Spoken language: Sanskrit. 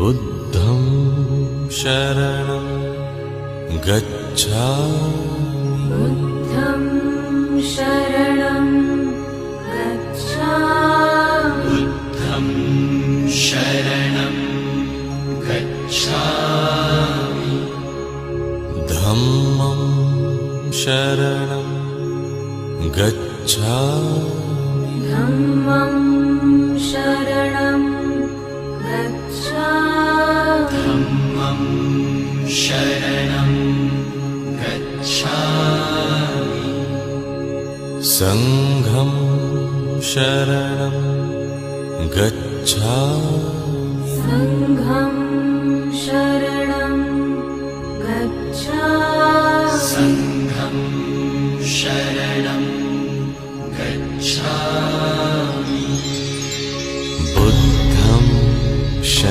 बुद्धं शरणं गच्छामि बुद्धं शरणं गच्छामि बुद्धं शरणं गच्छामि धम्मं शरणं गच्छामि धम्मं शरणं गच्छामि धम्मं शरणं गच्छामि संघं शरणं गच्छामि